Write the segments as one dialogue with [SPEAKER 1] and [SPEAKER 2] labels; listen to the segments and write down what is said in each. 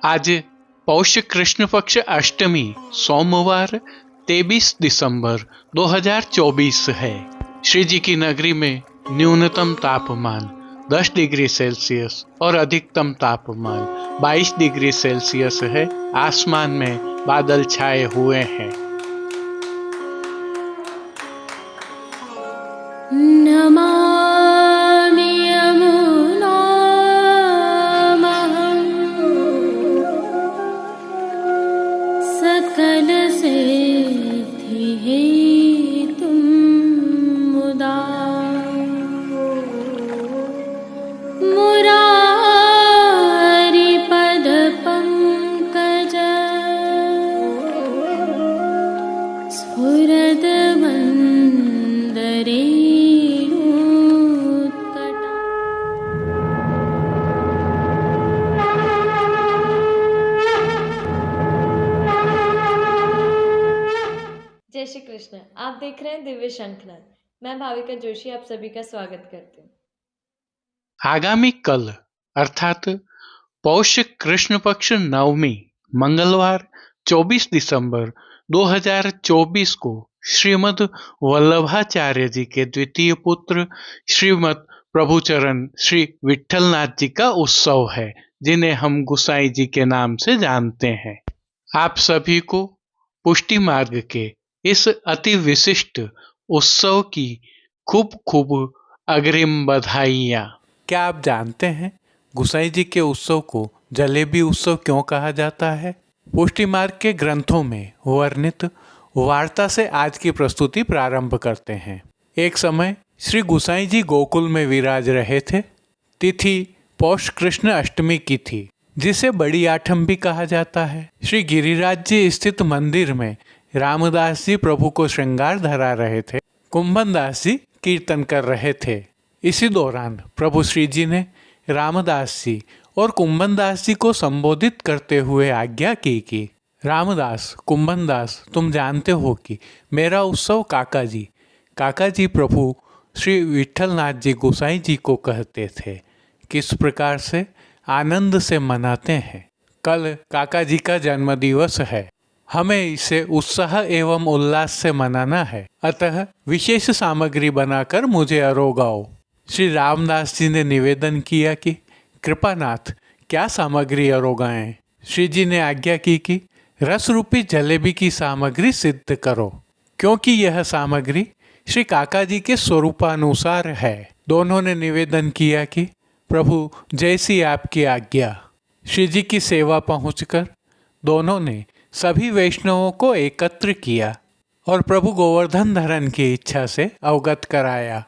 [SPEAKER 1] आज पौष कृष्ण पक्ष अष्टमी सोमवार 23 दिसंबर 2024 है। श्री जी की नगरी में न्यूनतम तापमान 10 डिग्री सेल्सियस और अधिकतम तापमान 22 डिग्री सेल्सियस है। आसमान में बादल छाए हुए हैं।
[SPEAKER 2] नमामि यमुनामहं सकलसिद्धिहेतुं मुदा मुरारिपदपङ्कज स्फुरद्वन्दरे
[SPEAKER 3] जय श्री कृष्ण। आप देख रहे हैं दिव्य शंखनाद। मैं भाविका जोशी आप सभी का स्वागत करती हूँ।
[SPEAKER 1] आगामी कल अर्थात पौष कृष्ण पक्ष नवमी मंगलवार 24 दिसंबर 2024 को श्रीमद् वल्लभाचार्य जी के द्वितीय पुत्र श्रीमद् प्रभुचरण श्री विठलनाथ जी का उत्सव है, जिन्हें हम गुसाई जी के नाम से जानते हैं। आप सभी को पुष्टि मार्ग के इस अति विशिष्ट उत्सव की खूब खूब अग्रिम बधाइयाँ। क्या आप जानते हैं गुसाई जी के उत्सव को जलेबी उत्सव क्यों कहा जाता है? पुष्टि मार्ग के ग्रंथों में वर्णित वार्ता से आज की प्रस्तुति प्रारंभ करते हैं। एक समय श्री गुसाई जी गोकुल में विराज रहे थे। तिथि पौष कृष्ण अष्टमी की थी, जिसे बड़ी आठम भी कहा जाता है। श्री गिरिराज जी स्थित मंदिर में रामदास जी प्रभु को श्रृंगार धरा रहे थे। कुंभन दास जी कीर्तन कर रहे थे। इसी दौरान प्रभु श्री जी ने रामदास जी और कुंभन दास जी को संबोधित करते हुए आज्ञा की कि रामदास, कुंभन दास, तुम जानते हो कि मेरा उत्सव काका जी प्रभु श्री विठलनाथ जी गोसाई जी को कहते थे किस प्रकार से आनंद से मनाते हैं। कल काका जी का जन्म दिवस है, हमें इसे उत्साह एवं उल्लास से मनाना है, अतः विशेष सामग्री बनाकर मुझे अरोगाओ। श्री रामदास जी ने निवेदन किया कि कृपानाथ, क्या सामग्री अरोगाएं? श्री जी ने आज्ञा की कि रस रूपी जलेबी की सामग्री सिद्ध करो, क्योंकि यह सामग्री श्री काका जी के स्वरूपानुसार है। दोनों ने निवेदन किया कि प्रभु, जैसी आपकी आज्ञा। श्री जी की सेवा पहुंचकर दोनों ने सभी वैष्णवों को एकत्र किया और प्रभु गोवर्धन धरन की इच्छा से अवगत कराया।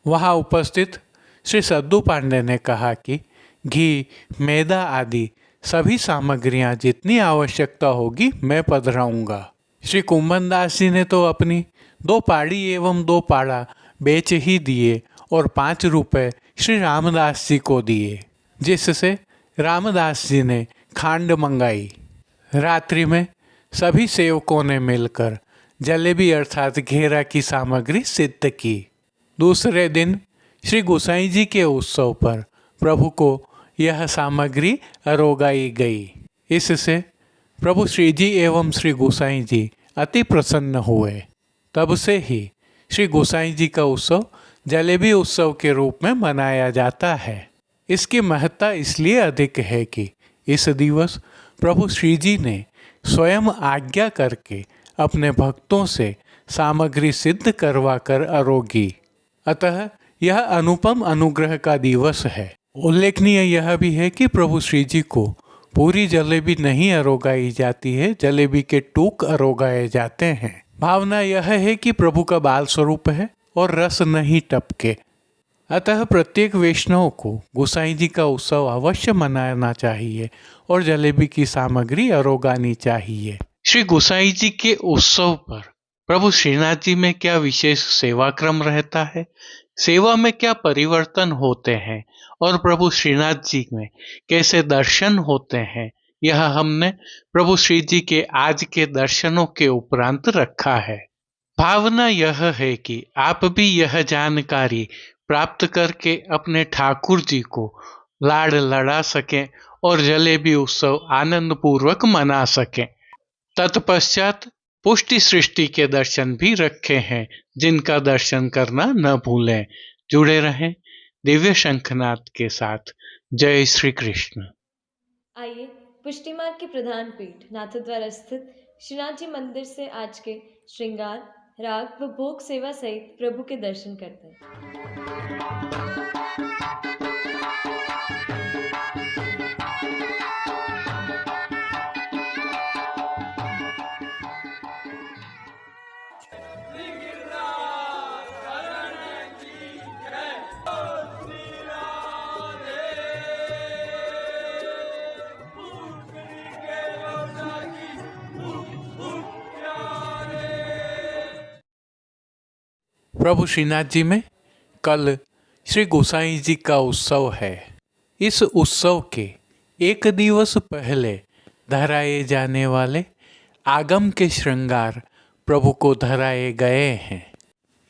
[SPEAKER 1] वहां उपस्थित श्री सद्दू पांडे ने कहा कि घी, मैदा आदि सभी सामग्रियां जितनी आवश्यकता होगी मैं पधराऊंगा। श्री कुंभन दास जी ने तो अपनी 2 पाड़ी एवं 2 पाड़ा बेच ही दिए और 5 रुपए श्री रामदास जी को दिए, जिससे रामदास जी ने खांड मंगाई। रात्रि में सभी सेवकों ने मिलकर जलेबी अर्थात घेरा की सामग्री सिद्ध की। दूसरे दिन श्री गोसाई जी के उत्सव पर प्रभु को यह सामग्री अरोगाई गई। इससे प्रभु श्री जी एवं श्री गोसाई जी अति प्रसन्न हुए। तब से ही श्री गोसाई जी का उत्सव जलेबी उत्सव के रूप में मनाया जाता है। इसकी महत्ता इसलिए अधिक है कि इस दिवस प्रभु श्री जी ने स्वयं आज्ञा करके अपने भक्तों से सामग्री सिद्ध करवाकर अरोगी, अतः यह अनुपम अनुग्रह का दिवस है। उल्लेखनीय यह भी है कि प्रभु श्री जी को पूरी जलेबी नहीं अरोगाई जाती है, जलेबी के टूक अरोगाए जाते हैं। भावना यह है कि प्रभु का बाल स्वरूप है और रस नहीं टपके, अतः प्रत्येक वैष्णव को गोसाई जी का उत्सव अवश्य मनाना चाहिए और जलेबी की सामग्री अरोगानी चाहिए। श्री गोसाई जी के उत्सव पर प्रभु श्रीनाथ जी में क्या विशेष सेवा क्रम रहता है, सेवा में क्या परिवर्तन होते हैं और प्रभु श्रीनाथ जी में कैसे दर्शन होते हैं, यह हमने प्रभु श्री जी के आज के दर्शनों के उपरांत रखा है। भावना यह है कि आप भी यह जानकारी प्राप्त करके अपने ठाकुर जी को लाड़ लड़ा सकें और जलेबी उत्सव आनंद पूर्वक मना सकें। तत्पश्चात पुष्टि सृष्टि के दर्शन भी रखे हैं, जिनका दर्शन करना न भूलें। जुड़े रहें दिव्य शंखनाद के साथ। जय श्री कृष्ण।
[SPEAKER 3] आइए पुष्टि मार्ग के प्रधान पीठ नाथद्वारा स्थित श्रीनाथ जी मंदिर से आज के श्रृंगार, राग व भोग सेवा सहित प्रभु के दर्शन करते हैं।
[SPEAKER 1] प्रभु श्रीनाथ जी में कल श्री गोसाई जी का उत्सव है। इस उत्सव के एक दिवस पहले धराए जाने वाले आगम के श्रृंगार प्रभु को धराए गए हैं।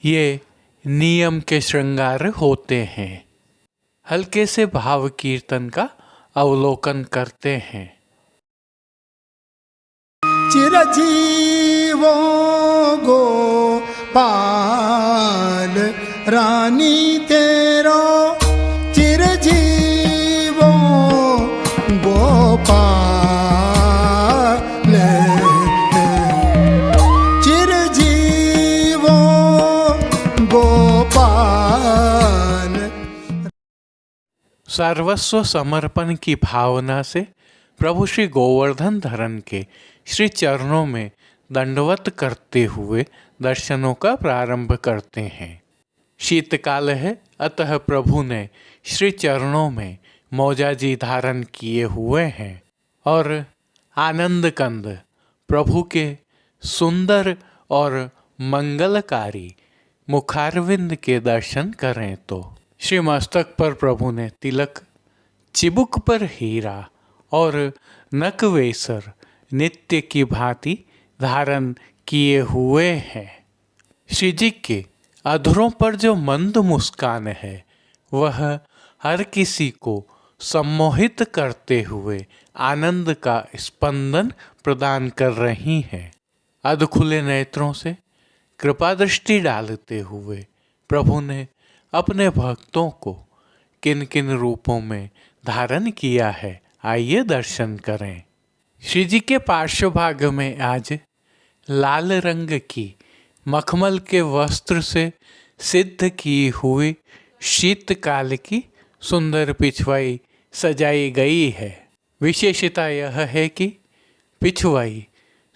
[SPEAKER 1] ये नियम के श्रृंगार होते हैं। हल्के से भाव कीर्तन का अवलोकन करते हैं।
[SPEAKER 4] चिरजीवो गोपाल रानी तेरो, चिरजीवो गोपाल, चिरजीवो गोपाल।
[SPEAKER 1] सर्वस्व समर्पण की भावना से प्रभु श्री गोवर्धन धरन के श्री चरणों में दंडवत करते हुए दर्शनों का प्रारंभ करते हैं। शीतकाल है, अतः प्रभु ने श्री चरणों में मौजाजी धारण किए हुए हैं और आनंद कंद प्रभु के सुंदर और मंगलकारी मुखारविंद के दर्शन करें तो श्री मस्तक पर प्रभु ने तिलक, चिबुक पर हीरा और नकवेसर नित्य की भांति धारण किए हुए हैं। श्री जी के अधरों पर जो मंद मुस्कान है वह हर किसी को सम्मोहित करते हुए आनंद का स्पंदन प्रदान कर रही हैं। अध खुले नेत्रों से कृपा दृष्टि डालते हुए प्रभु ने अपने भक्तों को किन किन रूपों में धारण किया है, आइए दर्शन करें। श्री जी के पार्श्व भाग में आज लाल रंग की मखमल के वस्त्र से सिद्ध की हुई शीतकाल की सुंदर पिछवाई सजाई गई है। विशेषता यह है कि पिछवाई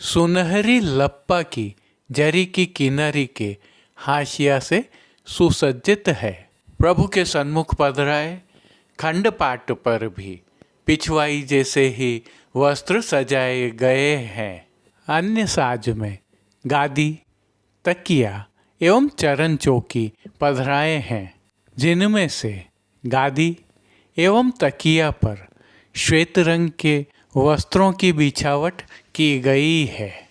[SPEAKER 1] सुनहरी लप्पा की जरी की किनारी के हाशिया से सुसज्जित है। प्रभु के सन्मुख पधराए खंडपाट पर भी पिछवाई जैसे ही वस्त्र सजाए गए हैं। अन्य साज में गादी, तकिया एवं चरण चौकी पधराए हैं, जिनमें से गादी एवं तकिया पर श्वेत रंग के वस्त्रों की बिछावट की गई है।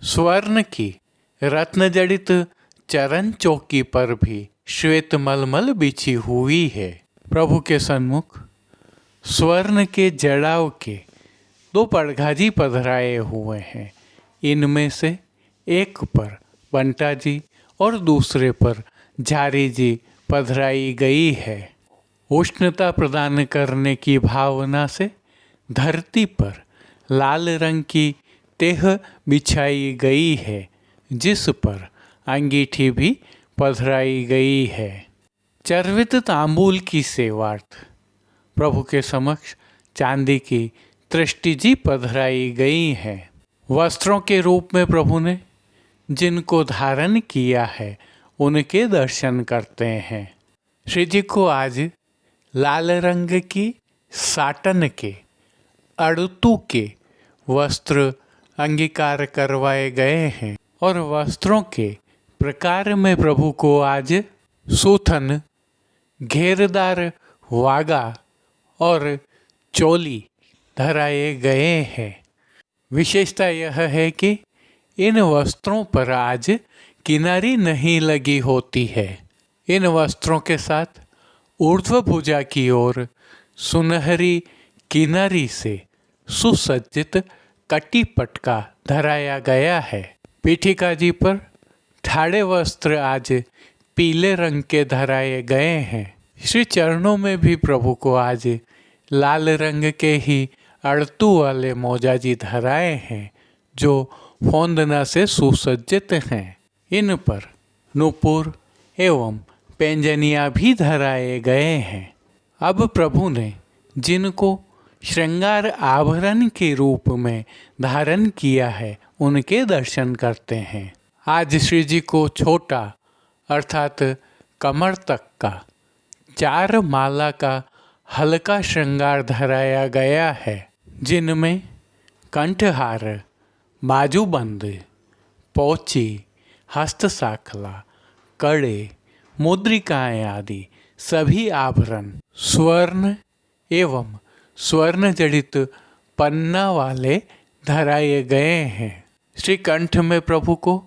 [SPEAKER 1] स्वर्ण की रत्न जड़ित चरण चौकी पर भी श्वेत मलमल बिछी हुई है। प्रभु के सन्मुख स्वर्ण के जड़ाव के 2 पड़घाजी पधराए हुए हैं। इनमें से एक पर बंटा जी और दूसरे पर झारी जी पधराई गई है। उष्णता प्रदान करने की भावना से धरती पर लाल रंग की तेह बिछाई गई है, जिस पर अंगीठी भी पधराई गई है। चर्वित तांबूल की सेवार्थ प्रभु के समक्ष चांदी की तृष्टि जी पधराई गई है। वस्त्रों के रूप में प्रभु ने जिनको धारण किया है उनके दर्शन करते हैं। श्री जी को आज लाल रंग की साटन के अड़तू के वस्त्र अंगीकार करवाए गए हैं और वस्त्रों के प्रकार में प्रभु को आज सूथन, घेरदार वागा और चोली धराए गए हैं। विशेषता यह है कि इन वस्त्रों पर आज किनारी नहीं लगी होती है। इन वस्त्रों के साथ ऊर्ध्व भुजा की ओर सुनहरी किनारी से सुसज्जित कटी पटका धराया गया है। पीठिका जी पर ठाड़े वस्त्र आज पीले रंग के धराए गए हैं। श्री चरणों में भी प्रभु को आज लाल रंग के ही अड़तू वाले मोजाजी धराए हैं जो फोंदना से सुसज्जित हैं। इन पर नूपुर एवं पैंजनिया भी धराए गए हैं। अब प्रभु ने जिनको श्रृंगार आभरण के रूप में धारण किया है उनके दर्शन करते हैं। आज श्री जी को छोटा अर्थात कमर तक का 4 माला का हल्का श्रृंगार धराया गया है, जिनमें कंठहार, बाजूबंद, पोची, हस्तसाखला, कड़े, मुद्रिकाएं आदि सभी आभरण स्वर्ण एवं स्वर्ण जड़ित पन्ना वाले धराए गए हैं। श्री कंठ में प्रभु को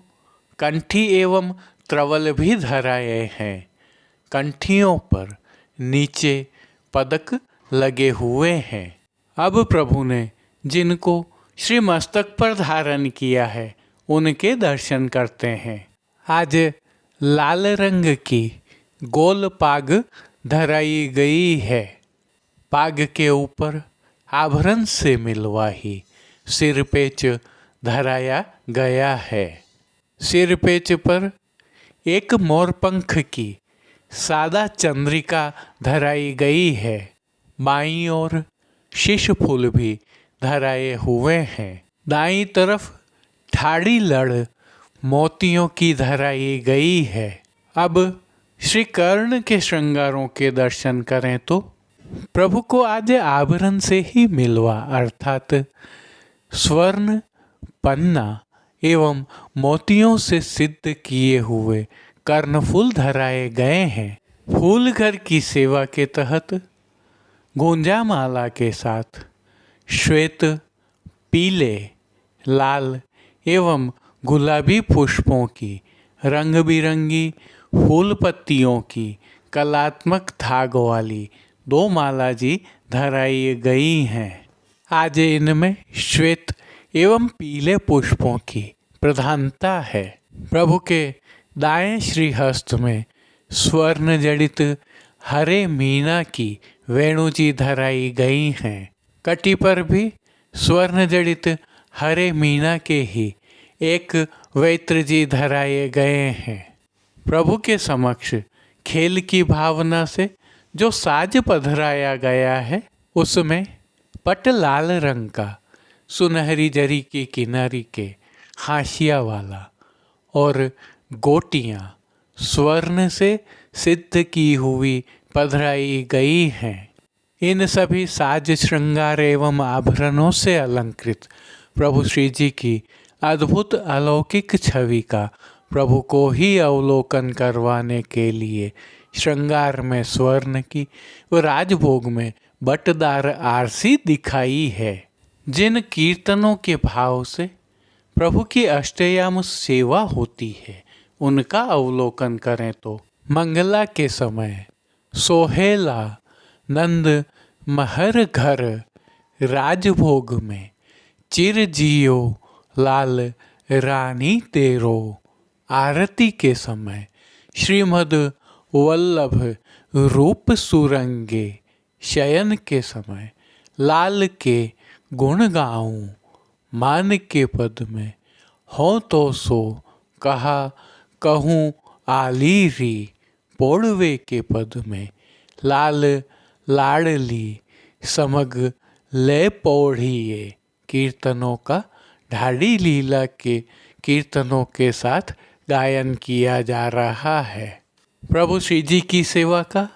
[SPEAKER 1] कंठी एवं त्रवल भी धराए हैं। कंठियों पर नीचे पदक लगे हुए हैं। अब प्रभु ने जिनको श्री मस्तक पर धारण किया है उनके दर्शन करते हैं। आज लाल रंग की गोल पाग धराई गई है। पाग के ऊपर आभरण से मिलवा ही सिरपेच धराया गया है। सिरपेच पर एक मोरपंख की सादा चंद्रिका धराई गई है। बाईं ओर शीश फूल भी धराए हुए हैं। दाईं तरफ ठाड़ी लड़ मोतियों की धराई गई है। अब श्री कर्ण के श्रृंगारों के दर्शन करें तो प्रभु को आज आभरण से ही मिलवा अर्थात स्वर्ण, पन्ना एवं मोतियों से सिद्ध किए हुए कर्णफूल धराए गए हैं। फूल घर की सेवा के तहत गुंजा माला के साथ श्वेत, पीले, लाल एवं गुलाबी पुष्पों की रंग बिरंगी फूल पत्तियों की कलात्मक धाग वाली 2 माला जी धराई गई हैं। आज इनमें श्वेत एवं पीले पुष्पों की प्रधानता है। प्रभु के दाएं श्रीहस्त में स्वर्ण जड़ित हरे मीना की वेणुजी धराई गई हैं। कटी पर भी स्वर्ण जड़ित हरे मीना के ही एक वैत्र जी धराए गए हैं। प्रभु के समक्ष खेल की भावना से जो साज पधराया गया है उसमें पट लाल रंग का सुनहरी जरी की किनारी के हाशिया वाला और गोटियां स्वर्ण से सिद्ध की हुई पधराई गई हैं। इन सभी साज श्रृंगार एवं आभरणों से अलंकृत प्रभु श्री जी की अद्भुत अलौकिक छवि का प्रभु को ही अवलोकन करवाने के लिए श्रृंगार में स्वर्ण की व राजभोग में बटदार आरसी दिखाई है। जिन कीर्तनों के भाव से प्रभु की अष्टयाम सेवा होती है उनका अवलोकन करें तो मंगला के समय सोहेला नंद महर घर राजभोग में चिर जियो लाल रानी तेरो। आरती के समय श्रीमद वल्लभ रूप सुरंगे शयन के समय लाल के गुण गाऊं। मान के पद में हो तो सो कहा कहूँ आलीरी। पोड़वे के पद में लाल लाडली समग ले पौढ़िए। कीर्तनों का ढाडी लीला के कीर्तनों के साथ गायन किया जा रहा है। प्रभु श्री जी की सेवा का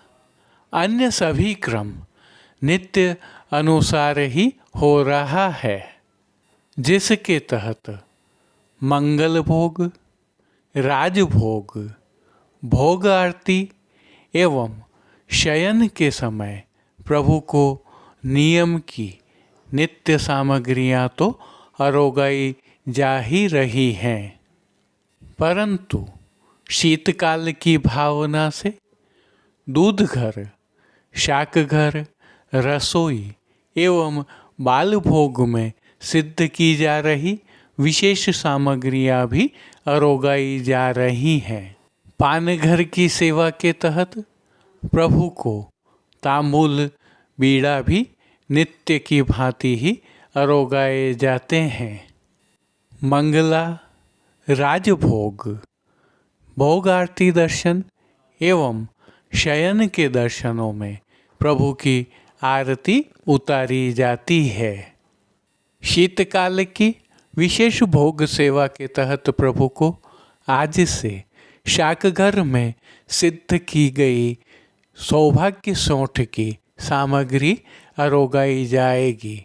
[SPEAKER 1] अन्य सभी क्रम नित्य अनुसार ही हो रहा है, जिसके तहत मंगल भोग, राजभोग, भोग आरती एवं शयन के समय प्रभु को नियम की नित्य सामग्रियां तो अरोगाई जा ही रही हैं, परंतु शीतकाल की भावना से दूध घर, शाक घर, रसोई एवं बाल भोग में सिद्ध की जा रही विशेष सामग्रियां भी अरोगाई जा रही हैं। पानघर की सेवा के तहत प्रभु को तांबूल बीड़ा भी नित्य की भांति ही अरोगाए जाते हैं। मंगला राजभोग, भोग आरती दर्शन एवं शयन के दर्शनों में प्रभु की आरती उतारी जाती है। शीतकाल की विशेष भोग सेवा के तहत प्रभु को आज से शाकघर में सिद्ध की गई सौभाग्य सौंठ की सामग्री अरोगाई जाएगी।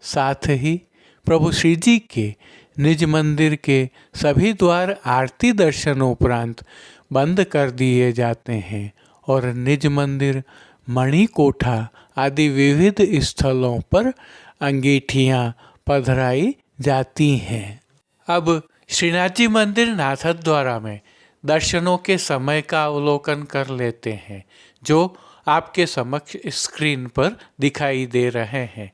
[SPEAKER 1] साथ ही प्रभु श्री जी के निज मंदिर के सभी द्वार आरती दर्शन उपरांत बंद कर दिए जाते हैं और निज मंदिर, मणिकोठा आदि विविध स्थलों पर अंगीठियां पधराई जाती हैं। अब श्रीनाथ जी मंदिर नाथद्वारा में दर्शनों के समय का अवलोकन कर लेते हैं, जो आपके समक्ष स्क्रीन पर दिखाई दे रहे हैं।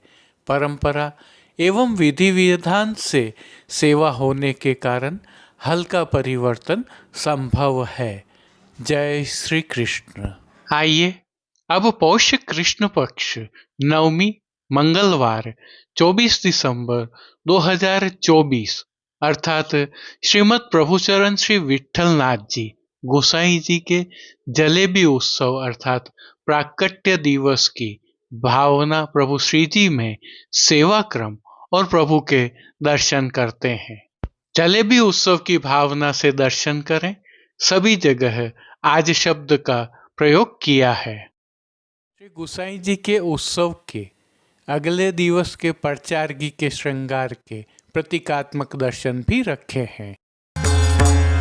[SPEAKER 1] परंपरा एवं विधि विधान से सेवा होने के कारण हल्का परिवर्तन संभव है। जय श्री कृष्ण। आइए अब पौष कृष्ण पक्ष नवमी मंगलवार 24 दिसंबर 2024 अर्थात श्रीमद् प्रभुचरण श्री विट्ठलनाथ जी गोसाई जी के जलेबी उत्सव अर्थात प्राकट्य दिवस की भावना प्रभु श्री जी में सेवा क्रम और प्रभु के दर्शन करते हैं। जलेबी उत्सव की भावना से दर्शन करें। सभी जगह आज शब्द का प्रयोग किया है। श्री गोसाई जी के उत्सव के अगले दिवस के प्रचारगी के श्रृंगार के प्रतीकात्मक दर्शन भी रखे हैं।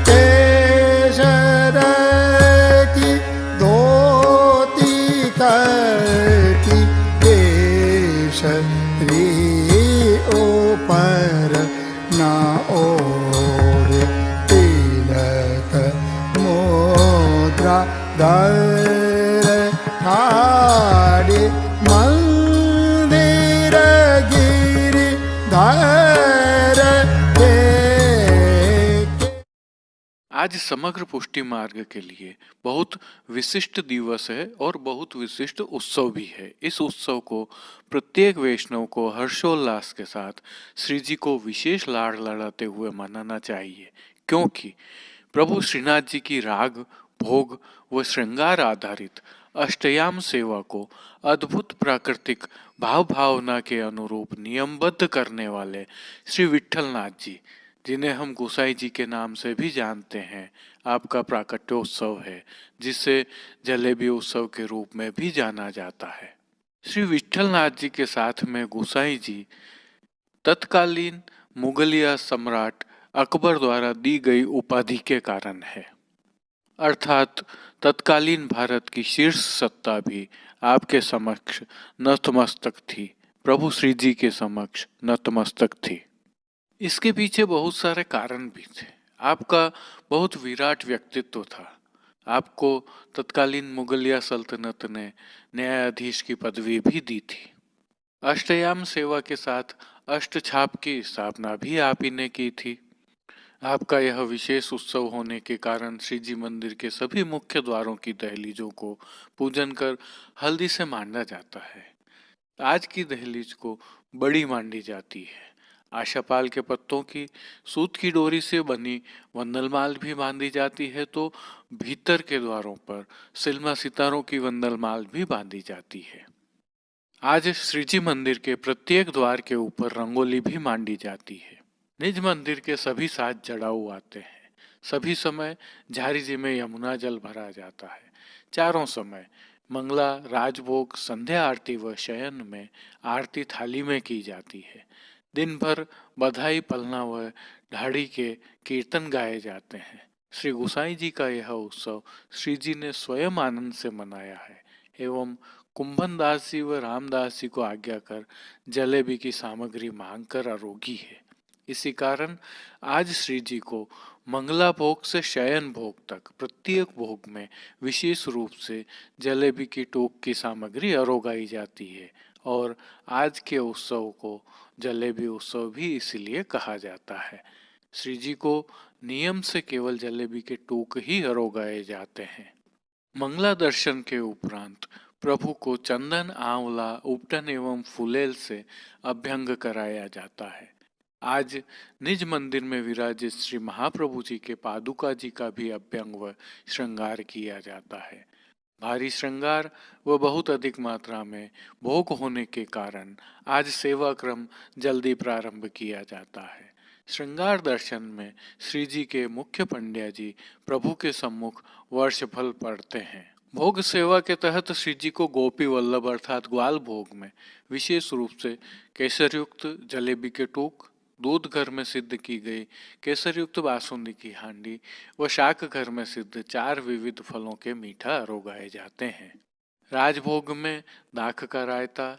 [SPEAKER 4] केशर की धोती करती केशरी ऊपर ना ओढ़े तिलक मुद्रा दर ठाड़े मंदिर गिरि धर के।
[SPEAKER 1] आज समग्र पुष्टि मार्ग के लिए बहुत विशिष्ट दिवस है और बहुत विशिष्ट उत्सव भी है। इस उत्सव को प्रत्येक वैष्णव को हर्षोल्लास के साथ श्री जी को विशेष लाड़ लड़ाते हुए मनाना चाहिए, क्योंकि प्रभु श्रीनाथ जी की राग, भोग व श्रृंगार आधारित अष्टयाम सेवा को अद्भुत प्राकृतिक भाव भावना के अनुरूप नियमबद्ध करने वाले श्री विट्ठलनाथ जी, जिन्हें हम गोसाई जी के नाम से भी जानते हैं, आपका प्राकट्योत्सव है, जिसे जलेबी उत्सव के रूप में भी जाना जाता है। श्री विट्ठलनाथ जी के साथ में गोसाई जी तत्कालीन मुगलिया सम्राट अकबर द्वारा दी गई उपाधि के कारण है, अर्थात तत्कालीन भारत की शीर्ष सत्ता भी आपके समक्ष नतमस्तक थी, प्रभु श्री जी के समक्ष नतमस्तक थी। इसके पीछे बहुत सारे कारण भी थे। आपका बहुत विराट व्यक्तित्व था। आपको तत्कालीन मुगलिया सल्तनत ने न्यायाधीश की पदवी भी दी थी। अष्टयाम सेवा के साथ अष्टछाप की स्थापना भी आप ही ने की थी। आपका यह विशेष उत्सव होने के कारण श्री जी मंदिर के सभी मुख्य द्वारों की दहलीजों को पूजन कर हल्दी से मांडा जाता है। आज की दहलीज को बड़ी मांडी जाती है। आशापाल के पत्तों की सूत की डोरी से बनी वंदलमाल भी बांधी जाती है, तो भीतर के द्वारों पर सिल्मा सितारों की वंदलमाल भी बांधी जाती है। आज श्री जी मंदिर के प्रत्येक द्वार के ऊपर रंगोली भी मांडी जाती है। निज मंदिर के सभी साज जड़ाऊ आते हैं। सभी समय झारी जी में यमुना जल भरा जाता है। चारों समय मंगला, राजभोग, संध्या आरती व शयन में आरती थाली में की जाती है। दिन भर बधाई, पलना व ढाड़ी के कीर्तन गाए जाते हैं। श्री गोसाई जी का यह उत्सव श्री जी ने स्वयं आनंद से मनाया है एवं कुंभन दास जी व रामदास जी को आज्ञा कर जलेबी की सामग्री मांग कर आरोगी है। इसी कारण आज श्री जी को मंगला भोग से शयन भोग तक प्रत्येक भोग में विशेष रूप से जलेबी की टोक की सामग्री अरोगाई जाती है और आज के उत्सव को जलेबी उत्सव भी इसलिए कहा जाता है। श्री जी को नियम से केवल जलेबी के टूक ही अरोगाए जाते हैं। मंगला दर्शन के उपरांत प्रभु को चंदन, आंवला, उपटन एवं फुलेल से अभ्यंग कराया जाता है। आज निज मंदिर में विराजित श्री महाप्रभु जी के पादुका जी का भी अभ्यंग व श्रृंगार किया जाता है। भारी श्रृंगार व बहुत अधिक मात्रा में भोग होने के कारण आज सेवा क्रम जल्दी प्रारंभ किया जाता है। श्रृंगार दर्शन में श्री जी के मुख्य पंड्या जी प्रभु के सम्मुख वर्षफल पढ़ते हैं। भोग सेवा के तहत श्री जी को गोपी वल्लभ अर्थात ग्वाल भोग में विशेष रूप से केसर युक्त जलेबी के टूक, दूध घर में सिद्ध की गई केसर युक्त बासुंदी की हांडी व शाक घर में सिद्ध 4 विविध फलों के मीठा अरोगाए जाते हैं। राजभोग में दाख का रायता,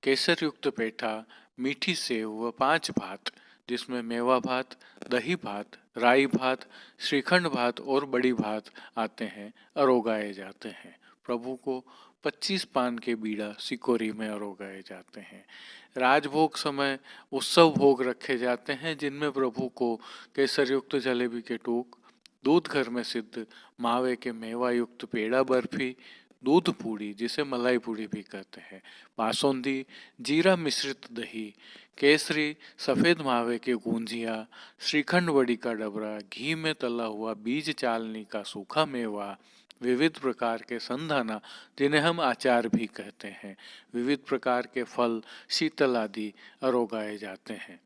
[SPEAKER 1] केसर युक्त पेठा, मीठी सेव व 5 भात जिसमें मेवा भात, दही भात, राई भात, श्रीखंड भात और बड़ी भात आते हैं, अरोगाए जाते हैं। प्रभु को 25 पान के बीड़ा सिकोरी में अरोगाए जाते हैं। राजभोग समय उत्सव भोग रखे जाते हैं जिनमें प्रभु को केसर युक्त जलेबी के टूक, दूध घर में सिद्ध मावे के मेवा युक्त पेड़ा बर्फी, दूध पूड़ी जिसे मलाई पूड़ी भी कहते हैं, बासुंदी, जीरा मिश्रित दही, केसरी, सफेद मावे के गूंजिया, श्रीखंड बड़ी का डबरा, घी में तला हुआ बीज चालनी का सूखा मेवा, विविध प्रकार के संधाना जिन्हें हम अचार भी कहते हैं, विविध प्रकार के फल, शीतल आदि अरोगाए जाते हैं।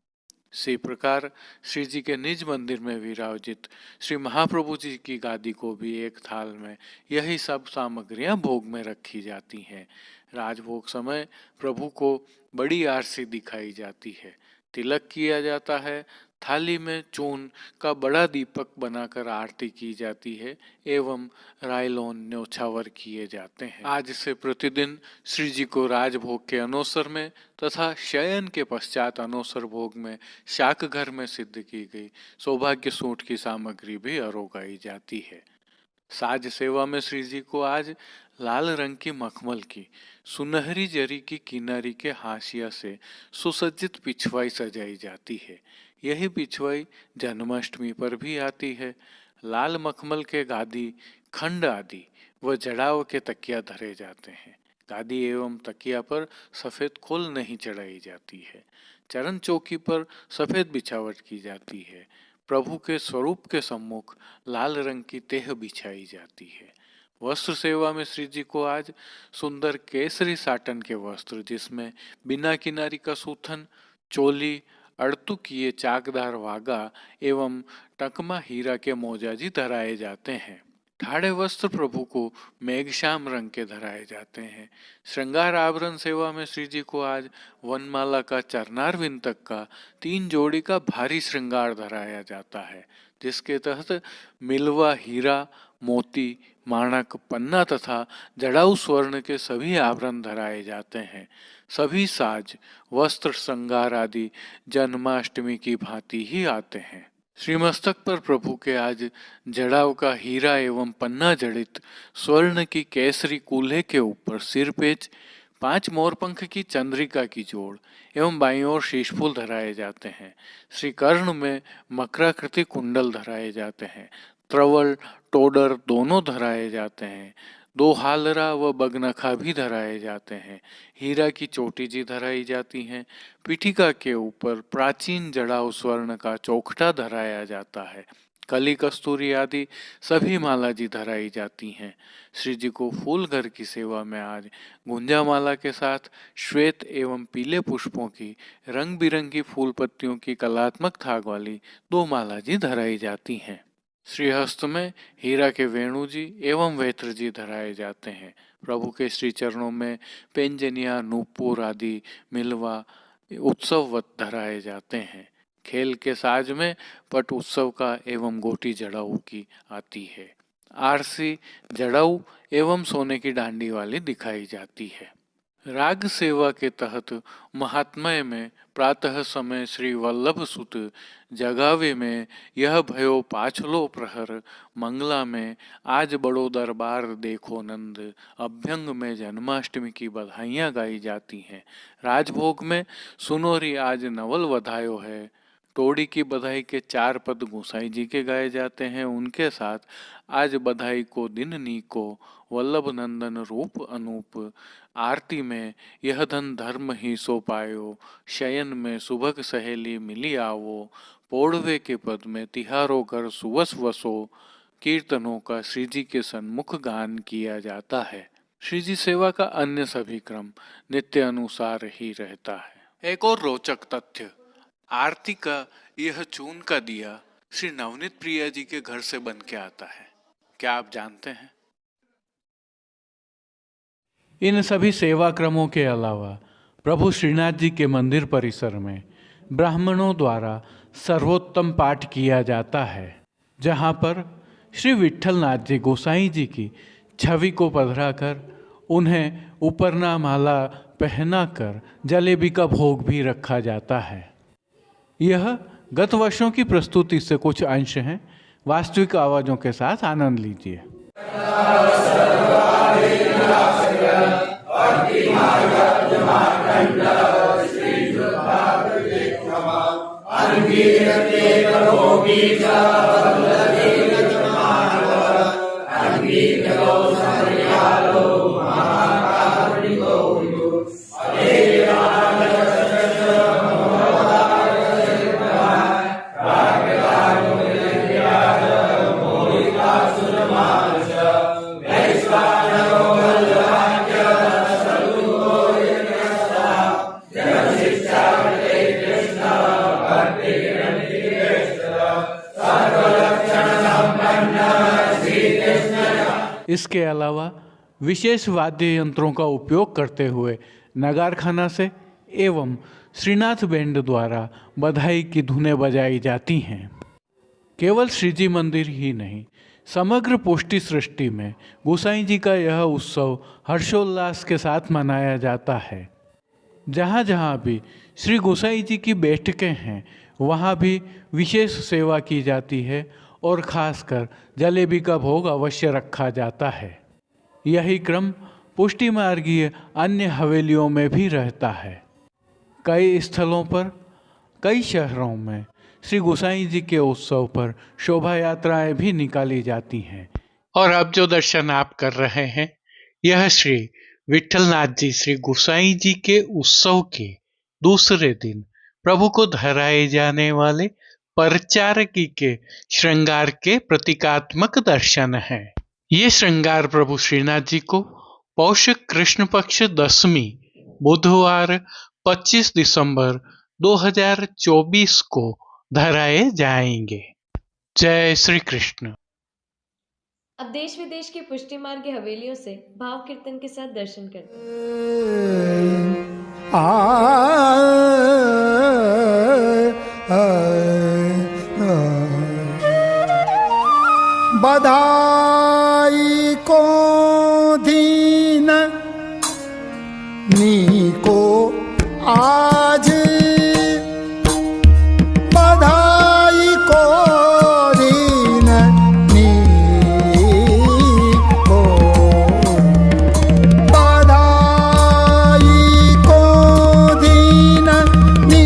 [SPEAKER 1] इसी प्रकार श्री जी के निज मंदिर में विराजित श्री महाप्रभु जी की गादी को भी एक थाल में यही सब सामग्रियां भोग में रखी जाती हैं। राजभोग समय प्रभु को बड़ी आरसी दिखाई जाती है, तिलक किया जाता है, थाली में चून का बड़ा दीपक बनाकर आरती की जाती है एवं रायलोन न्योछावर किए जाते हैं। आज से प्रतिदिन श्री जी को राजभोग के अनोसर में तथा शयन के पश्चात अनोसर भोग में शाक घर में सिद्ध की गई सौभाग्य सूट की सामग्री भी अरोगाई जाती है। साज सेवा में श्री जी को आज लाल रंग की मखमल की सुनहरी जरी की किनारी के हाशिया से सुसज्जित पिछवाई सजाई जाती है। यही पिछवाई जन्माष्टमी पर भी आती है। लाल मखमल के गादी, खंड आदि व जड़ाव के तकिया धरे जाते हैं। गादी एवं तकिया पर सफेद खोल नहीं चढ़ाई जाती है। चरण चौकी पर सफेद बिछावट की जाती है। प्रभु के स्वरूप के सम्मुख लाल रंग की तेह बिछाई जाती है। वस्त्र सेवा में श्री जी को आज सुंदर केसरी साटन के वस्त्र जिसमें बिना किनारी का सूथन, चोली, अड़तु किए चाकदार वागा एवं टकमा हीरा के मोजाजी धराए जाते हैं। ठाड़े वस्त्र प्रभु को मेघश्याम रंग के धराए जाते हैं। श्रृंगार आभरण सेवा में श्री जी को आज वनमाला का चरनारविंद तक का 3 जोड़ी का भारी श्रृंगार धराया जाता है, जिसके तहत मिलवा, हीरा, मोती, माणक, पन्ना तथा जड़ाऊ स्वर्ण के सभी आभरण धराए जाते हैं। सभी साज, वस्त्र, श्रृंगार आदि जन्माष्टमी की भांति ही आते हैं। श्रीमस्तक पर प्रभु के आज जड़ाव का हीरा एवं पन्ना जड़ित स्वर्ण की केसरी कूल्हे के ऊपर सिरपेच, 5 मोरपंख की चंद्रिका की जोड़ एवं बाईं ओर शीशफूल धराए जाते हैं। श्री कर्ण में मकराकृति कुंडल धराए जाते हैं। त्रवल, टोडर दोनों धराए जाते हैं। 2 हालरा व बगनखा भी धराए जाते हैं। हीरा की चोटी जी धराई जाती हैं। पीठिका के ऊपर प्राचीन जड़ाऊ स्वर्ण का चौखटा धराया जाता है। कली, कस्तूरी आदि सभी माला जी धराई जाती हैं। श्री जी को फूल घर की सेवा में आज गुंजा माला के साथ श्वेत एवं पीले पुष्पों की रंग बिरंगी फूल पत्तियों की कलात्मक थाग वाली 2 माला जी धराई जाती हैं। श्रीहस्त में हीरा के वेणु जी एवं वेत्र जी धराए जाते हैं। प्रभु के श्री चरणों में पेंजनिया, नूपुर आदि मिलवा उत्सववत धराए जाते हैं। खेल के साज में पट उत्सव का एवं गोटी जड़ाऊ की आती है। आरसी जड़ाऊ एवं सोने की डांडी वाली दिखाई जाती है। राग सेवा के तहत महात्म्य में प्रातः समय श्री वल्लभ सुत जगावे में यह भयो पाछलो प्रहर मंगला में आज बड़ो दरबार देखो नंद अभ्यंग में जन्माष्टमी की बधाइयाँ गाई जाती हैं। राजभोग में सुनोरी आज नवल बधायो है। टोड़ी की बधाई के 4 पद गोसाई जी के गाए जाते हैं। उनके साथ आज बधाई को दिन नीको वल्लभ नंदन रूप अनूप। आरती में यह धन धर्म ही सो पायो शयन में सुभग सहेली मिली आवो। पोड़वे के पद में तिहारो घर सुवस वसो। कीर्तनों का श्री जी के सन्मुख गान किया जाता है। श्री जी सेवा का अन्य सभी क्रम नित्य अनुसार ही रहता है। एक और रोचक तथ्य, आरती का यह चून का दिया श्री नवनीत प्रिया जी के घर से बन के आता है। क्या आप जानते हैं? इन सभी सेवा क्रमों के अलावा प्रभु श्रीनाथ जी के मंदिर परिसर में ब्राह्मणों द्वारा सर्वोत्तम पाठ किया जाता है, जहाँ पर श्री विट्ठलनाथ जी गोसाई जी की छवि को पधराकर उन्हें उपरना माला पहनाकर जलेबी का भोग भी रखा जाता है। यह गत वर्षों की प्रस्तुति से कुछ अंश हैं। वास्तविक आवाजों के साथ आनंद लीजिए। इसके अलावा विशेष वाद्य यंत्रों का उपयोग करते हुए नगारखाना से एवं श्रीनाथ बैंड द्वारा बधाई की धुनें बजाई जाती हैं। केवल श्रीजी मंदिर ही नहीं, समग्र पुष्टि सृष्टि में गोसाई जी का यह उत्सव हर्षोल्लास के साथ मनाया जाता है। जहाँ जहाँ भी श्री गोसाई जी की बैठकें हैं वहाँ भी विशेष सेवा की जाती है और खासकर जलेबी का भोग अवश्य रखा जाता है। यही क्रम पुष्टि मार्गीय अन्य हवेलियों में भी रहता है। कई स्थलों पर, कई शहरों में श्री गोसाई जी के उत्सव पर शोभा यात्राएं भी निकाली जाती हैं। और अब जो दर्शन आप कर रहे हैं, यह श्री विट्ठलनाथ जी श्री गोसाई जी के उत्सव के दूसरे दिन प्रभु को धराए जाने वाले परचारकी के श्रृंगार के प्रतीकात्मक दर्शन है। ये श्रृंगार प्रभु श्रीनाथ जी को पौष कृष्ण पक्ष 10वीं बुधवार 25 दिसंबर 2024 को धराए जाएंगे। जय श्री कृष्ण।
[SPEAKER 3] अब देश विदेश की पुष्टि मार्ग की हवेलियों से भाव कीर्तन के साथ दर्शन करते
[SPEAKER 4] बधाई को दीन नीको आज बधाई को दीन नीको बधाई को दीन नी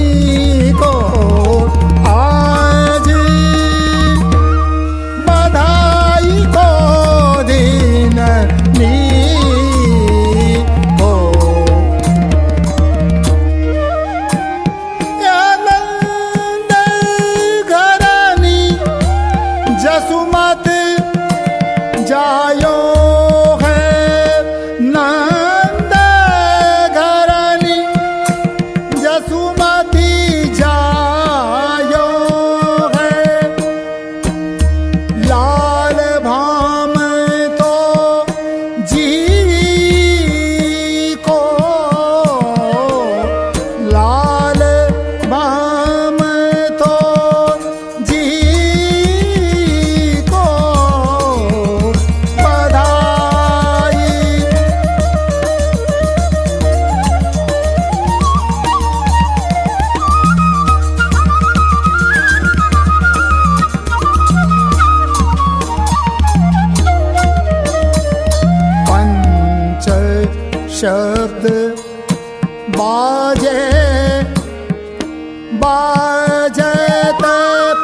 [SPEAKER 4] शब्द बाजे बाजत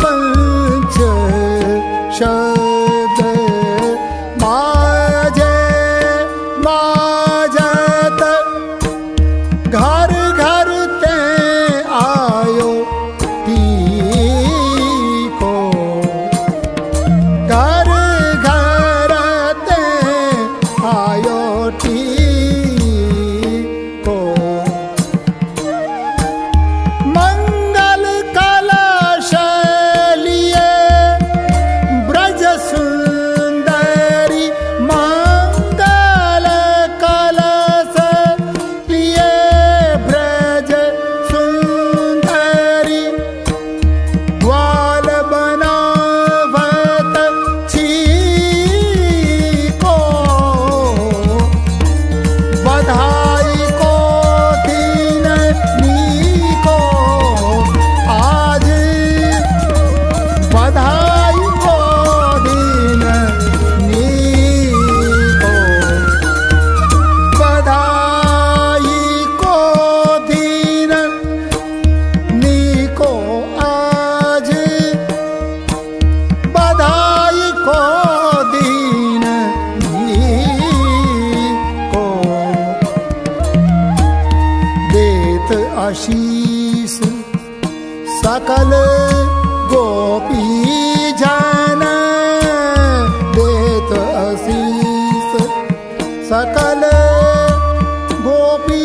[SPEAKER 4] पंच शब्द बाजे बाजत घर घर ते आयो टीको घर घर ते आयो टीको मंगल कलश लिए ब्रज सुंदरी मंगल कलश लिए ब्रज सुंदरी ग्वाल बनावत को बधाई को दीन नीको आज बधाई को दीन नीको बधाई को दीन नीको आज बधाई को दीन नीको देत आशीष सकल गोपी जन देत आशीष सकल गोपी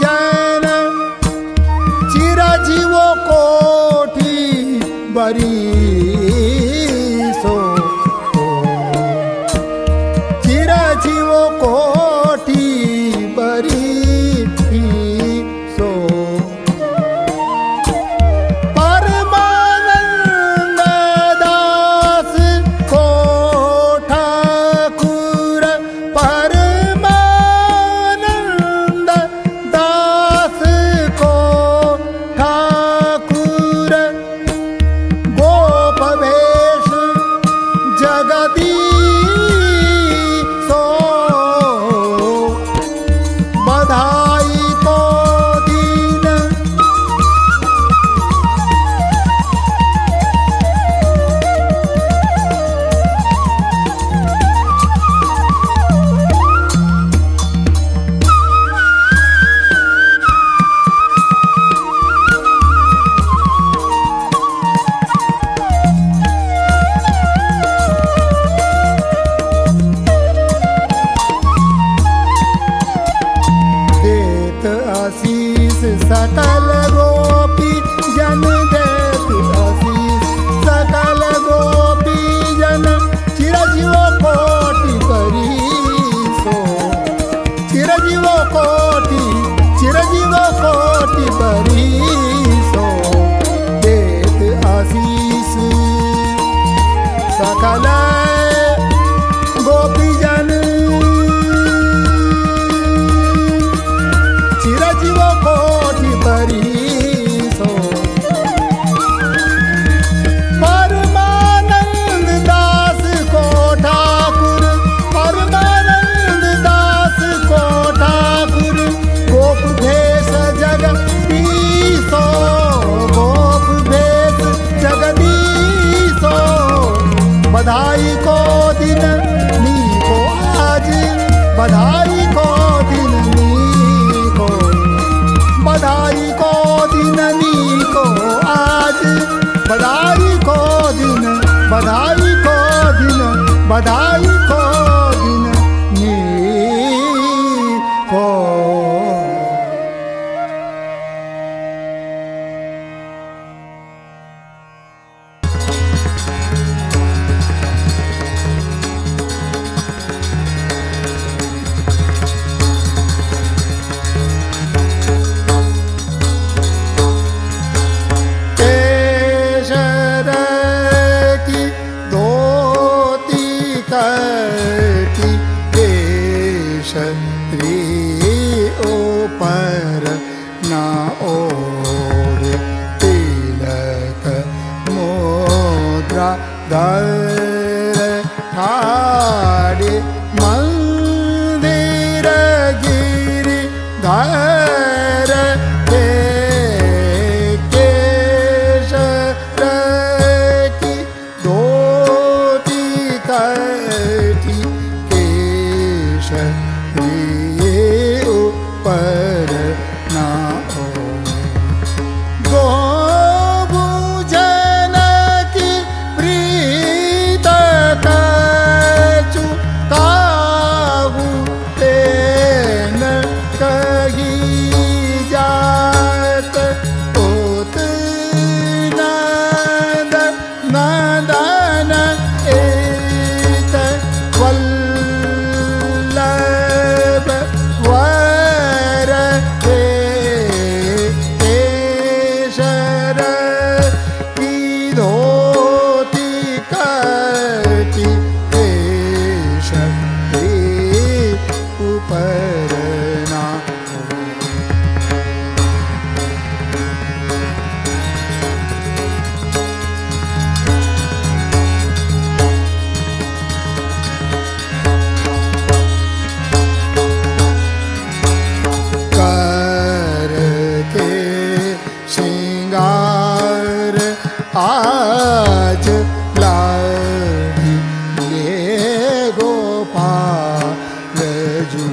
[SPEAKER 4] जन चिरजीवो कोटि बरीसो चिरजीवो कोटि बरीसो परमानंद दास को ठाकुर परमानंद दास को ठाकुर गोप वेश जगदीशो बधाई को दीन देत आशीष सकल गोपी जन देत आशीष सकल गोपी जन चिरजीवो कोटि बरीसो चिरजीवो कोटि बरीसो देत आशीष सकल गोपी जन चिरजीवो कोटि बरीसो परमानंद दास को ठाकुर परमानंद दास को ठाकुर गोप भेष जगदीशो गोप भेष जगदीशो बधाई को दिन नीको आज बधाई को दिन नीको बधाई को दिन नीको आज बधाई को दिन बधाई को दिन बधाई को दिन नीको केशर की धोती कटी केशरी ऊपर ना ओढ़ तिलक मोद्रा धर ठाड़े मंदिर गिरी आज लाड़ी ले गोपाल जू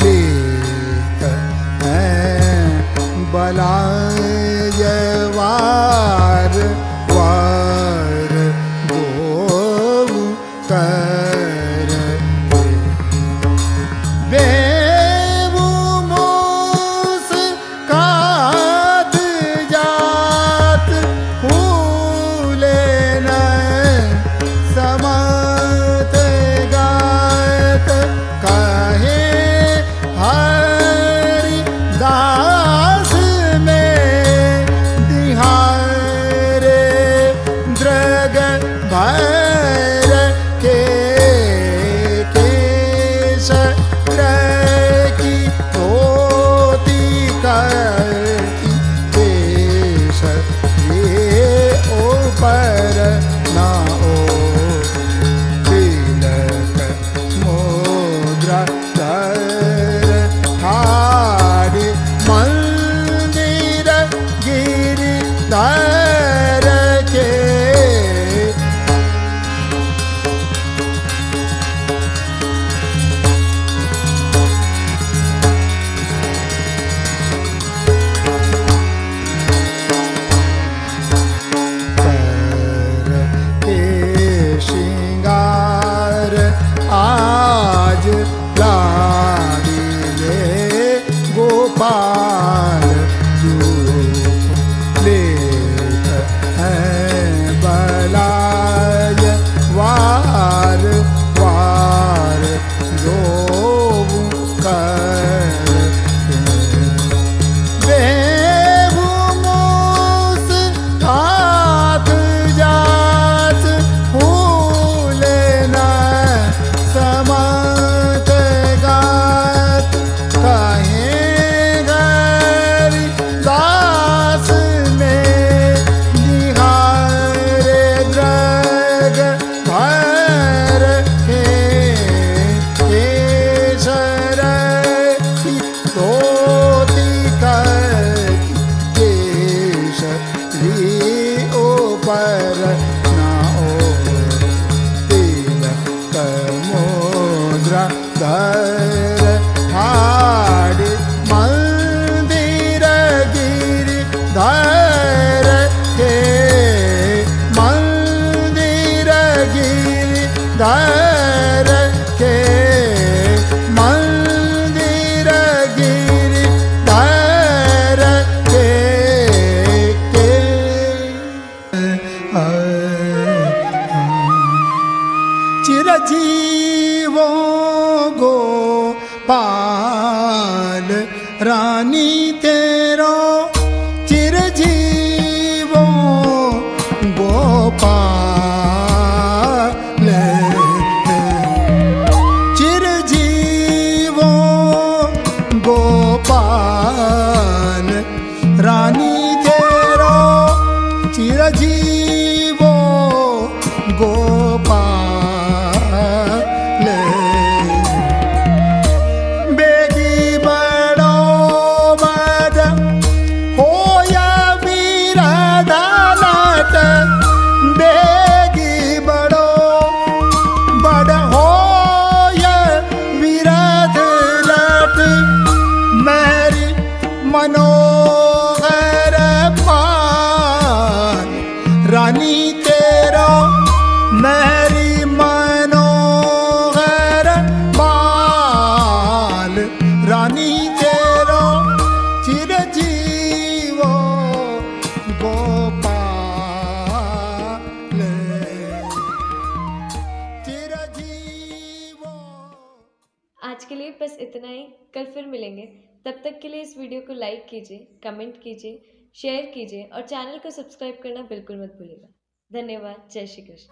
[SPEAKER 4] लेत हैं बलाय वार वार गोव कर बेवु मोस कात जात फूले न समत गात कहे हरि दास में दिहारे द्रग भर के केश की धोती करती केश ये ऊपर ना ओ तिलक मुद्रा धर हारे मंदिर गिरि धर के कर के श्रृंगार आज लाड़ी ले गोपाल जू लेत हैं बलाय वार वार लोग कर बेवु मोस हाथ जात फूले न समत गात कहे गरी दास में निहारे द्रग भर के केशर की धोती करती केश री ऊपर ना ओ तिलक मुद्रा धर हाड़ मंदिर गिरि धर के मंदिर गिरि धर के मंदिर गिरि धर के चिरजीवो गोपाल रानी तेरो चिरजीवो गोपाल चिरजीवो गोपाल रानी तेरो चिरजीवो गोपाल बेगी बड़ो बड़ होया वीर दानत बेगी बड़ो बड़ होया वीर दानत मेरी मनोहर पान रानी तेरो मेरी मनोहर बाल रानी तेरो चिरजीवो गोपाल चिरजीवो।
[SPEAKER 3] आज के लिए बस इतना ही। कल फिर मिलेंगे। तब तक के लिए इस वीडियो को लाइक कीजिए, कमेंट कीजिए, शेयर कीजिए और चैनल को सब्सक्राइब करना बिल्कुल मत भूलिएगा। धन्यवाद। जय श्री कृष्ण।